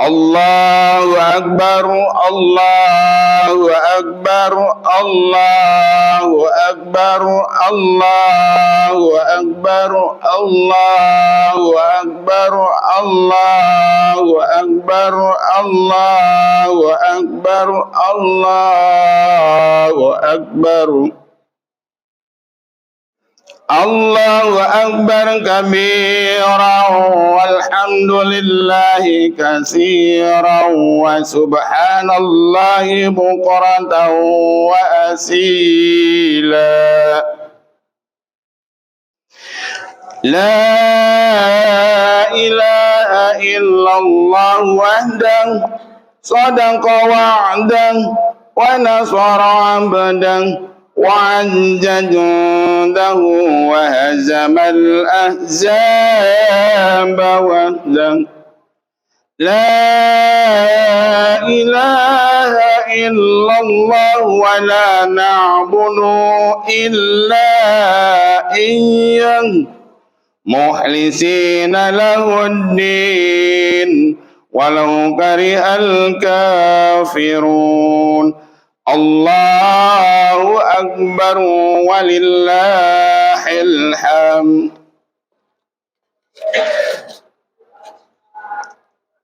Allahu Akbar, Allahu Akbar, Allahu Akbar, Allahu Akbar, Allahu Akbar, Allahu Akbar, Allahu Akbar, Allahu Akbar. Allahu Akbar kabiran walhamdulillahi katsiran wa subhanallahi bukratan wa asila. La ilaha illallah wahdahu sadaqa wa'dan wa nasara 'abdan وعجد جنده وهزم الأحزاب وحده لا إله إلا الله ولا نعبد إلا إياه مخلصين له الدين ولو كره الكافرون Allahu Akbar walillahil hamd.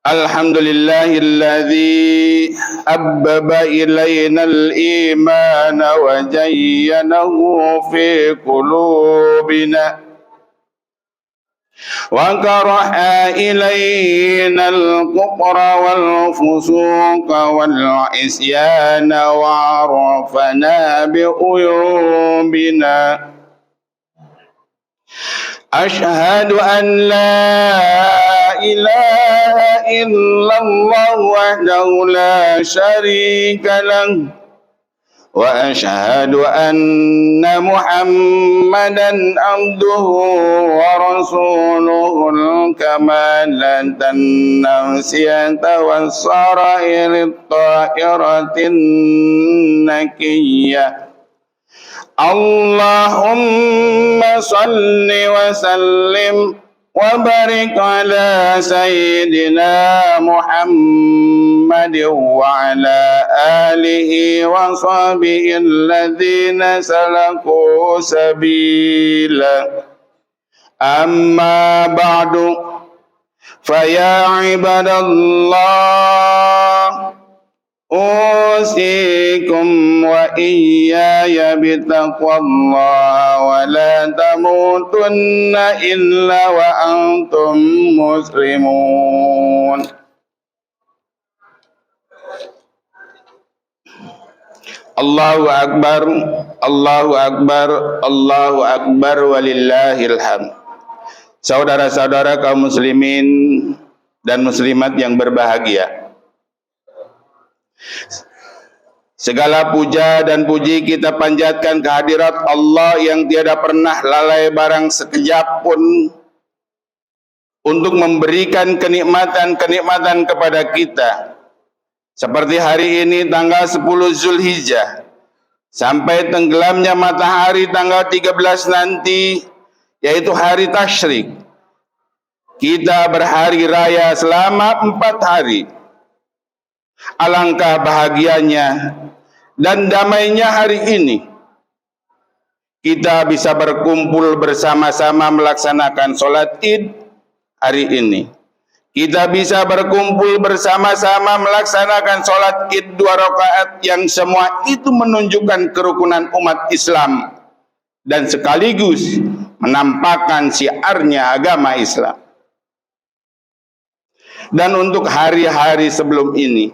Alhamdulillahilladzi habbaba ilainal iman wa zayyanahu fi qulubina wa karaha ilaina al-kufra wal-fusuqa wal-isyana wa arafana bi uyubina. Ashhadu an la ilaha illallah wahdahu la syarika lahu wa ashhadu anna Muhammadan abduhu wa rasuluhu al-kamalatan nasiyata was-sarair at-tahiratin nakiyyah. Allahumma salli wa sallim wa barik ala sayyidina Muhammad wa ala alihi wa sahbihi alladhina salaku sabila. Amma ba'du, faya ibadallah, usikum wa iyaya bitaqwallah wa la tamutunna illa wa antum muslimun. Allahu Akbar, Allahu Akbar, Allahu Akbar walillahil hamd. Saudara-saudara kaum muslimin dan muslimat yang berbahagia, segala puja dan puji kita panjatkan kehadirat Allah yang tiada pernah lalai barang sekejap pun untuk memberikan kenikmatan-kenikmatan kepada kita. Seperti hari ini tanggal 10 Zulhijjah sampai tenggelamnya matahari tanggal 13 nanti, yaitu hari tasyrik. Kita berhari raya selama 4 hari. Alangkah bahagianya dan damainya hari ini kita bisa berkumpul bersama-sama melaksanakan sholat id hari ini. Kita bisa berkumpul bersama-sama melaksanakan sholat id 2 rakaat yang semua itu menunjukkan kerukunan umat Islam dan sekaligus menampakkan syiarnya agama Islam. Dan untuk hari-hari sebelum ini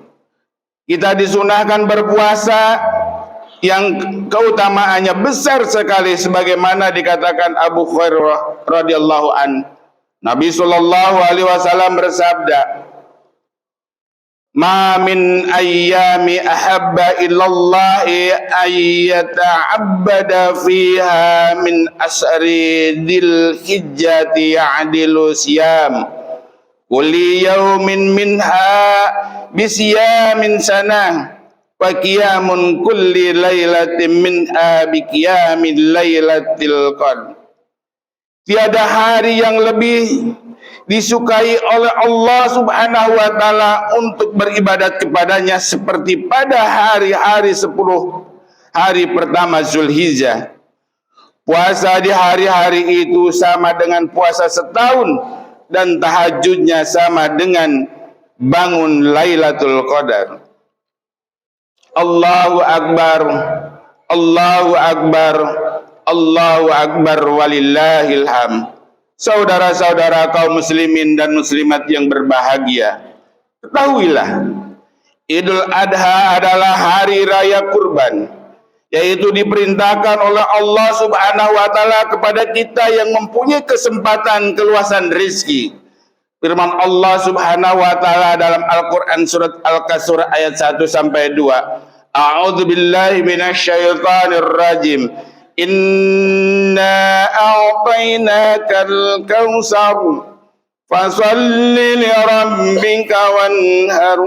kita disunahkan berpuasa yang keutamaannya besar sekali sebagaimana dikatakan Abu Hurairah radhiyallahu an. Nabi sallallahu alaihi wasallam bersabda, "Ma min ayyami ahabba ilallahi ayyata'abbada fiha min asri dzil hijjati ya'dilu siyam kulli yaumin minha bisyamin sanah wa qiyamun kulli lailatin minha bi qiyamil lailatil qadr." Tiada hari yang lebih disukai oleh Allah Subhanahu wa taala untuk beribadat kepadanya seperti pada hari-hari 10 hari pertama Zulhijjah. Puasa di hari-hari itu sama dengan puasa setahun, dan tahajudnya sama dengan bangun Lailatul Qadar. Allahu Akbar, Allahu Akbar, Allahu Akbar, walillahil hamd. Saudara-saudara kaum muslimin dan muslimat yang berbahagia, ketahuilah Idul Adha adalah hari raya kurban, yaitu diperintahkan oleh Allah Subhanahu wa taala kepada kita yang mempunyai kesempatan keluasan rezeki. Firman Allah Subhanahu wa taala dalam Al-Qur'an surat Al-Qasr ayat 1 sampai 2. A'udzu billahi minasyaitonir rajim. Inna a'tainakal kautsar fasholli li rabbika wanhar.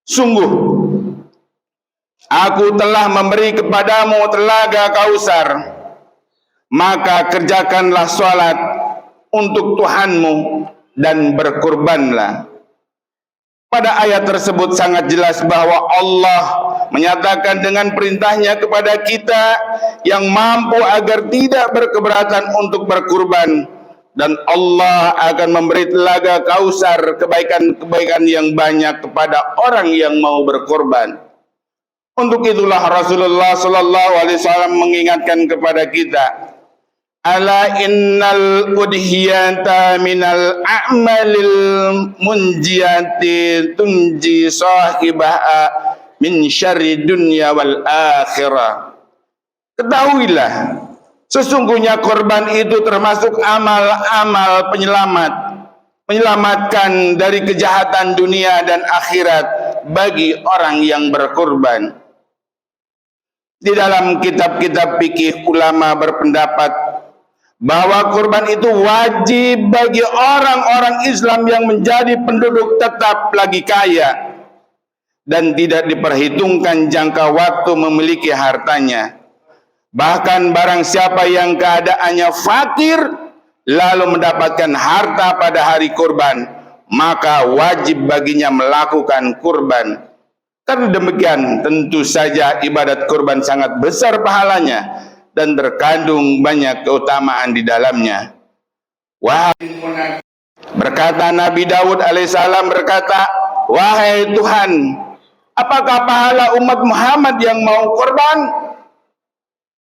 Sungguh aku telah memberi kepadamu telaga Kausar, maka kerjakanlah sholat untuk Tuhanmu dan berkurbanlah. Pada ayat tersebut sangat jelas bahwa Allah menyatakan dengan perintahnya kepada kita yang mampu agar tidak berkeberatan untuk berkurban, dan Allah akan memberi telaga Kausar, kebaikan-kebaikan yang banyak kepada orang yang mau berkorban. Untuk itulah Rasulullah sallallahu alaihi wasallam mengingatkan kepada kita, ala innal udhiyata minal a'malil munjiyati tunji sahibaha min syarri dunya wal akhirah. Ketahuilah, sesungguhnya korban itu termasuk amal-amal penyelamat, menyelamatkan dari kejahatan dunia dan akhirat bagi orang yang berkorban. Di dalam kitab-kitab fikih, ulama berpendapat bahwa kurban itu wajib bagi orang-orang Islam yang menjadi penduduk tetap lagi kaya dan tidak diperhitungkan jangka waktu memiliki hartanya. Bahkan barang siapa yang keadaannya fakir lalu mendapatkan harta pada hari kurban, maka wajib baginya melakukan kurban. Karena demikian, tentu saja ibadat kurban sangat besar pahalanya dan terkandung banyak keutamaan di dalamnya. Berkata Nabi Daud alaihissalam berkata, wahai Tuhan, apakah pahala umat Muhammad yang mau korban?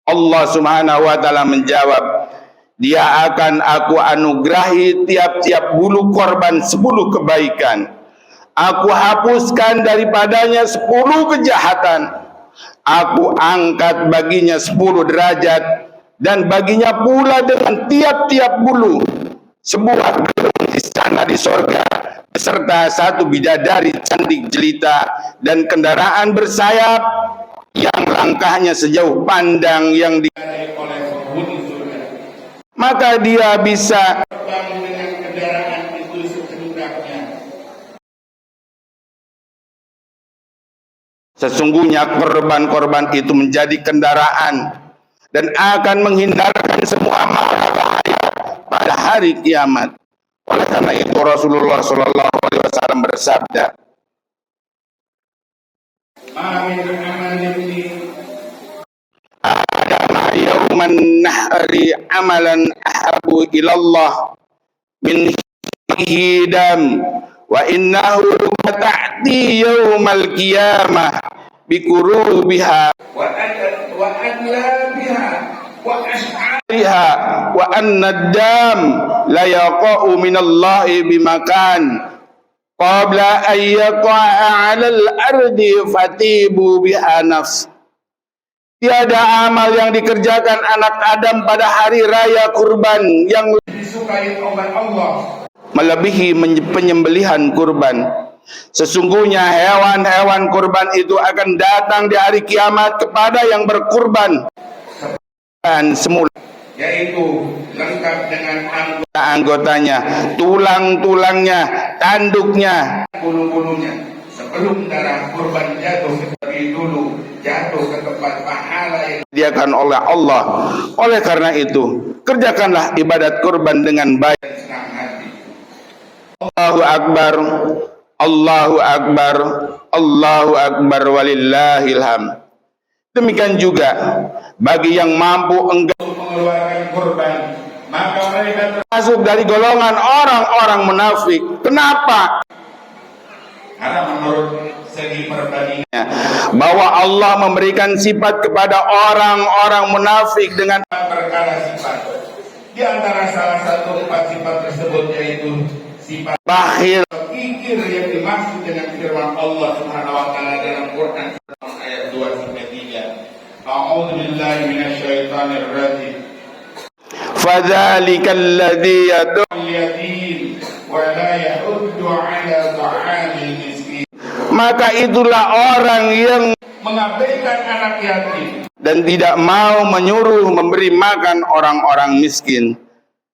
Allah Subhanahu wa taala menjawab, dia akan aku anugerahi tiap-tiap bulu korban 10 kebaikan. Aku hapuskan daripadanya 10 kejahatan. Aku angkat baginya 10 derajat, dan baginya pula dengan tiap-tiap bulu sebuah gedung istana di sorga, beserta 1 bidadari cantik jelita dan kendaraan bersayap yang langkahnya sejauh pandang yang dikelilingi oleh penghuni surga. Maka dia bisa terbang dengan kendaraan itu sehendaknya. Sesungguhnya korban-korban itu menjadi kendaraan dan akan menghindarkan semua mara bahaya pada hari kiamat. Oleh karena itu Rasulullah sallallahu alaihi wasallam bersabda, "Adama yauman nahri amalan ahabu ilallah min hidam wa innahu ta'ti yaumal qiyamah bikurubiha wa adlabiha wa ash'ariha wa annad-dam la yaqa'u minallahi bimakan qabla an yaqa'a 'alal ardi fatibu biha nafs." Tiada amal yang dikerjakan anak Adam pada hari raya kurban yang disukai oleh Allah melebihi penyembelihan kurban. Sesungguhnya hewan-hewan kurban itu akan datang di hari kiamat kepada yang berkurban dan semula, yaitu lengkap dengan anggota-anggotanya, tulang-tulangnya, tanduknya, bulu-bulunya. Sebelum darah kurban jatuh lebih dulu jatuh ke tempat pahala yang disediakan oleh Allah. Oleh karena itu, kerjakanlah ibadat kurban dengan baik dan senang hati. Allahu Akbar, Allahu Akbar, Allahu Akbar walillahil hamd. Demikian juga bagi yang mampu enggan mengeluarkan kurban, maka mereka termasuk dari golongan orang-orang munafik. Kenapa? Karena menurut segi perbandingannya bahwa Allah memberikan sifat kepada orang-orang munafik dengan perkara sifat. Di antara salah satu 4 sifat tersebut yaitu sifat bakhil, kikir, yang dimaksud dengan firman Allah Subhanahu wa taala dalam Quran ayat 2-3. A'udzu billahi minasyaitonir rajim. Fadzalikal ladzi yad'ul yatim wa la yahuddu 'ala ta'amil miskin. Maka itulah orang yang mengabaikan anak yatim dan tidak mau menyuruh memberi makan orang-orang miskin.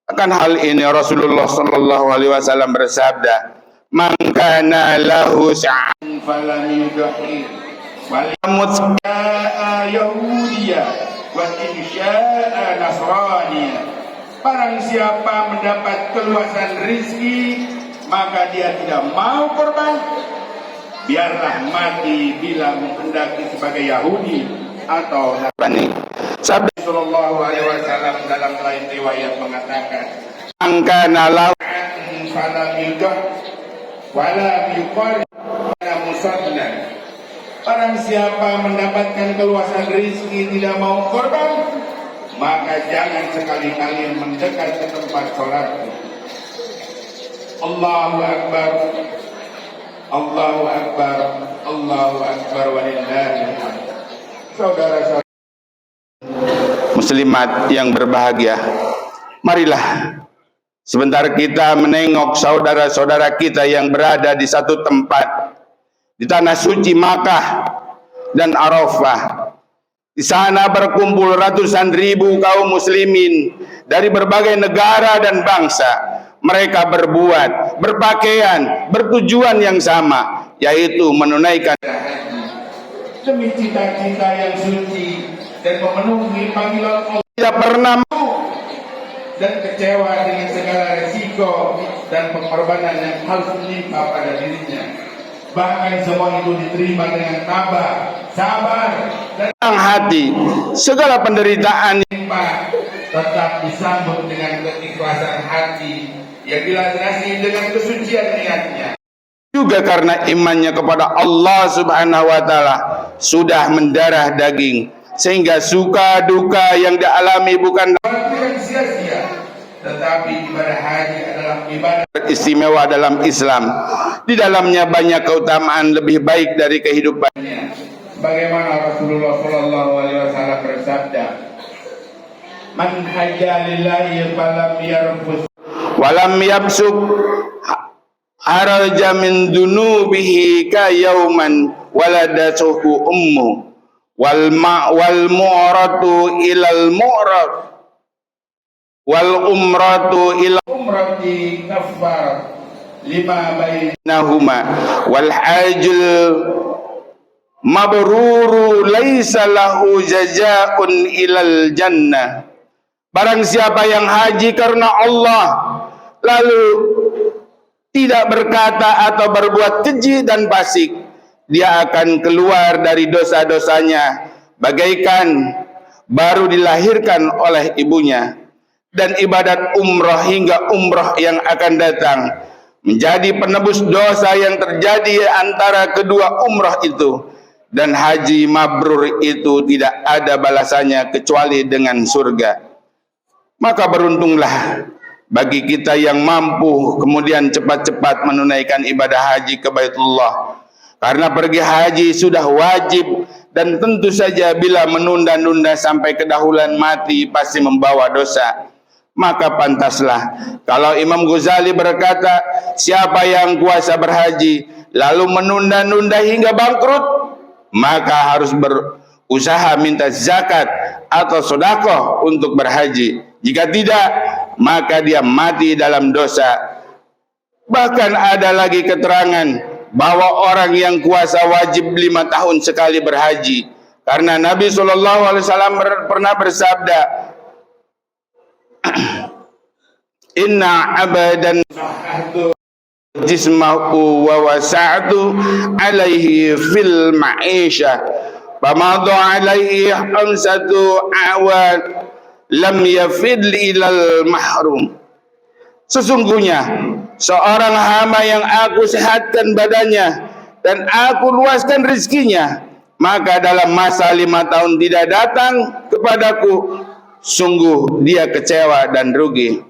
Akan hal ini Rasulullah sallallahu alaihi wasallam bersabda, "Man kana lahu sa'an falam yudhi wal mutsa'a yahudiyya wa insya'a nasraniyya." Barang siapa mendapat keluasan rizki maka dia tidak mau korban, biarlah mati bila menghendaki sebagai Yahudi atau Nasrani. Sabda Sallallahu Alaihi Wasallam dalam lain riwayat mengatakan, "Angkana lahu falam yudah wala yuqar wala musadna." Barang siapa mendapatkan keluasan rizki tidak mau korban, maka jangan sekali-kali mendekat ke tempat sholat. Allahu Akbar, Allahu Akbar, Allahu Akbar walillahil hamd. Saudara-saudara muslimat yang berbahagia, marilah sebentar kita menengok saudara-saudara kita yang berada di satu tempat di tanah suci Makkah dan Arafah. Di sana berkumpul ratusan ribu kaum muslimin dari berbagai negara dan bangsa. Mereka berbuat, berpakaian, bertujuan yang sama, yaitu menunaikan demi cita-cita yang suci dan memenuhi panggilan Allah. Tidak pernah dan kecewa dengan segala resiko dan pengorbanan yang harus menimpa pada dirinya. Bahkan semua itu diterima dengan tabah, sabar, dan hati. Segala penderitaan tetap disambut dengan keikhlasan hati yang dilandasi dengan kesucian niatnya. Juga karena imannya kepada Allah Subhanahu wa taala sudah mendarah daging, sehingga suka duka yang dialami bukan sia-sia, tetapi ibadah haji adalah ibadah istimewa dalam Islam. Di dalamnya banyak keutamaan lebih baik dari kehidupannya. Bagaimana Rasulullah sallallahu alaihi wasallam bersabda, "Man hajja lillahi falam yarfus walam yabsuk haraja min dunubihi ka yauman waladatuhu ummu wal mu'ratu ilal mu'rat wal umratu ilal umrati kafar lima bainahuma wal hajjul mabruru laisa lahu jazaa'un ilal jannah." Barang siapa yang haji karena Allah lalu tidak berkata atau berbuat keji dan fasik, dia akan keluar dari dosa-dosanya bagaikan baru dilahirkan oleh ibunya. Dan ibadat umrah hingga umrah yang akan datang menjadi penebus dosa yang terjadi antara kedua umrah itu. Dan haji mabrur itu tidak ada balasannya kecuali dengan surga. Maka beruntunglah bagi kita yang mampu kemudian cepat-cepat menunaikan ibadah haji ke Baitullah. Karena pergi haji sudah wajib, dan tentu saja bila menunda-nunda sampai kedahulan mati pasti membawa dosa. Maka pantaslah kalau Imam Ghazali berkata, siapa yang kuasa berhaji lalu menunda-nunda hingga bangkrut, maka harus berusaha minta zakat atau sedekah untuk berhaji. Jika tidak, maka dia mati dalam dosa. Bahkan ada lagi keterangan bahwa orang yang kuasa wajib 5 tahun sekali berhaji. Karena Nabi SAW pernah bersabda, "Inna abadan jismahu wa wasa'tu alaihi fil ma'isyah famadu alaihi hamsatu awan lam yafid ilal mahrum. Sesungguhnya seorang hamba yang aku sehatkan badannya dan aku luaskan rezekinya, maka dalam masa 5 tahun tidak datang kepadaku, sungguh dia kecewa dan rugi.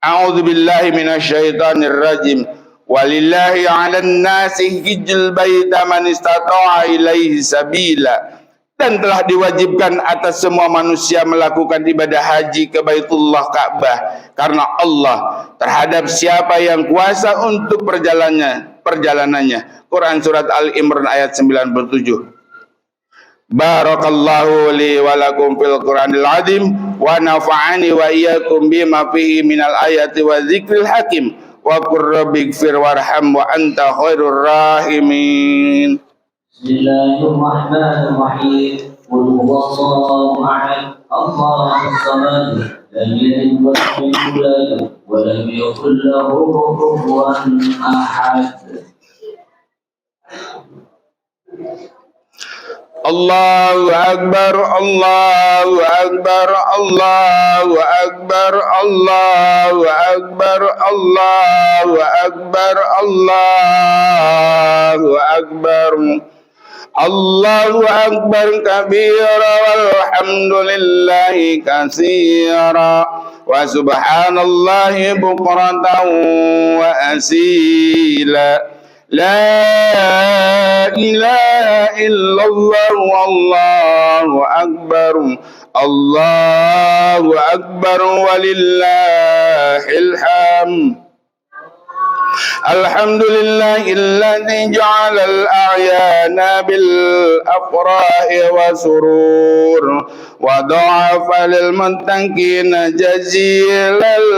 A'udzubillahi minasyaitonir rajim. Walillahi 'alan nasi hijjul baita man istata'a ilaihi sabila. Dan telah diwajibkan atas semua manusia melakukan ibadah haji ke Baitullah Ka'bah karena Allah terhadap siapa yang kuasa untuk perjalanannya. Quran surat Al-Imran ayat 97. Barakallahu li wa lakum fil Qur'anil azim wa nafa'ani wa iyyakum bima fihi minal ayati wa dzikril hakim wa qur rabbighfir warham wa anta khairur rahimin. Bismillahirrahmanirrahim. Qul huwallahu ahad, Allahus samad, lam yalid wa lam yulad wa lam yakul lahu kufuwan ahad. Allahu akbar, Allahu akbar, Allahu akbar, Allahu akbar, Allahu akbar, Allahu akbar. Allahu akbar kabira walhamdulillahi katsira wa subhanallahi bukratan wa asila. La ilaha illallah wallahu akbar. Allahu akbar walillahil hamd. Alhamdulillahilladzi ja'alal a'yana bil afrahi wa surur wa dha'afa lil muttaqina jazilal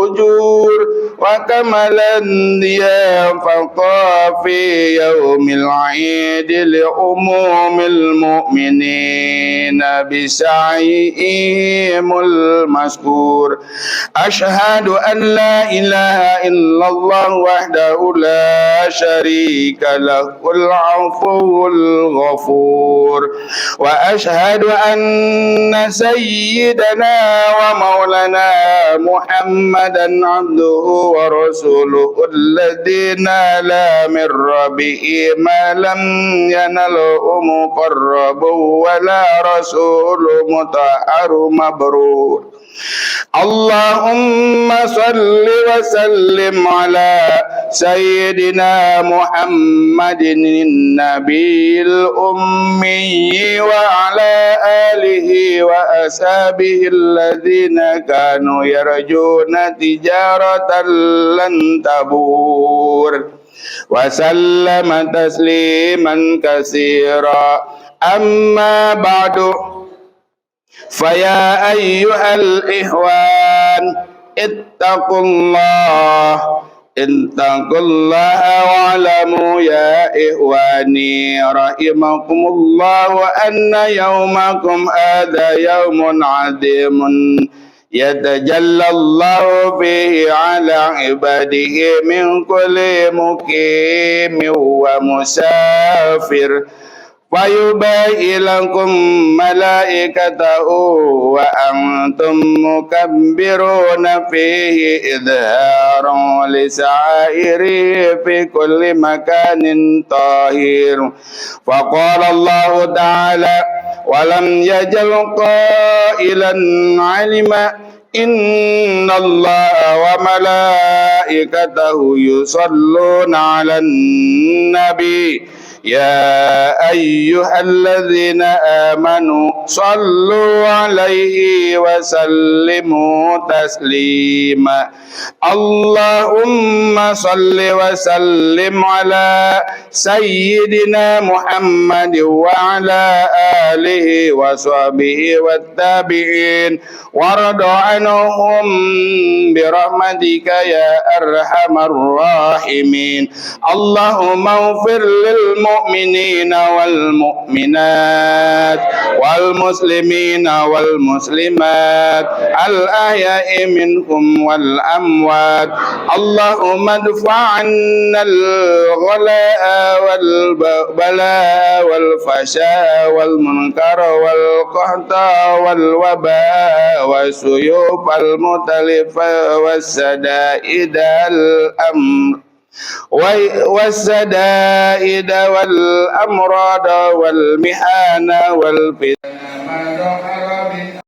ujur wa kamalan diyafaqa fi yaumil 'id li umumil mu'minina bi sa'ihimul maskur. Ashhadu an la ilaha illallah wahdahu la syarika lahul afuwul ghafur wa ashhadu anna sayyidana wa maulana Muhammadan abduhu wa rasuluhu alladzi nala min rabbihi ma lam yanalhu muqarrabu wa la rasulu mutahharu mabrur. Allahumma salli wa sallim ala sayyidina Muhammadin nabiyil ummi wa ala alihi wa ashabihi alladhina kanu yarjuna tijaratan lan tabur wa sallama tasliman katsira. Amma ba'du. Faya ayyuhal ihwan ittaqullaha wa'lamu ya ihwani rahimakumullah wa anna yawmakum hadha yawmun 'azimun yatajallallahu fihi 'ala ibadihi min kulli muqimin wa musafir وَيُبَيِّنُ لَكُم مَلَائِكَتَهُ وَأَنْتُمْ مُكَبِّرُونَ فِيهِ إِظْهَارًا لِسَعَائِرِهِ فِي كُلِّ مَكَانٍ طَاهِرٍ. فَقَالَ اللَّهُ تَعَالَى وَلَمْ يَزَلْ قَائِلًا عَلِمًا إِنَّ اللَّهَ وَمَلَائِكَتَهُ يُصَلُّونَ عَلَى النَّبِيِّ يا أيها الذين آمنوا صلوا عليه وسلموا تسليما. اللهم صل وسلم على سيدنا محمد وعلى آله وصحبه والتابعين وارض عنهم برحمتك يا أرحم الراحمين. اللهم اغفر للمؤمنين المؤمنين والمؤمنات والمسلمين والمسلمات الأحياء منهم والأموات اللهم ادفع عنا الغلاء والبلاء والفحشاء والمنكر والقحط والوباء والسيوف المختلفة والسدائد الأمر والسدائد والأمراض والمحن والفتن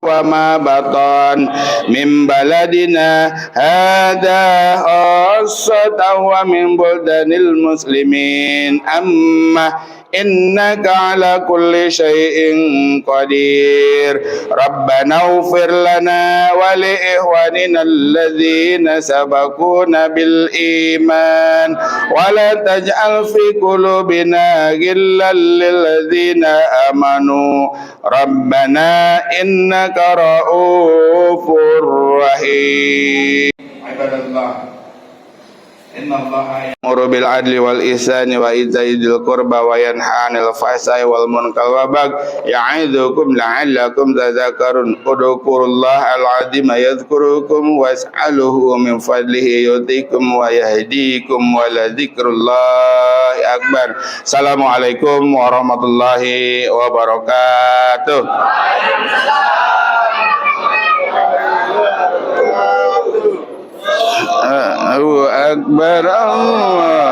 وما بطن من بلدنا هذا خاصة ومن بلدان المسلمين أما إنك على كل شيء قدير ربنا اغفر لنا ولإخواننا الذين سبقونا بالإيمان ولا تجعل في قلوبنا غلا للذين آمنوا ربنا إنك رؤوف رحيم عباد الله إن الله يأمر بالعدل والإحسان وإيتاء ذي القربى وينهى عن الفحشاء والمنكر والبغي يعظكم لعلكم تذكرون اذكروا الله العظيم يذكركم واسألوه من فضله يؤتكم ويهديكم ولذكر الله أكبر السلام عليكم ورحمة الله وبركاته Allahu Akbar Allah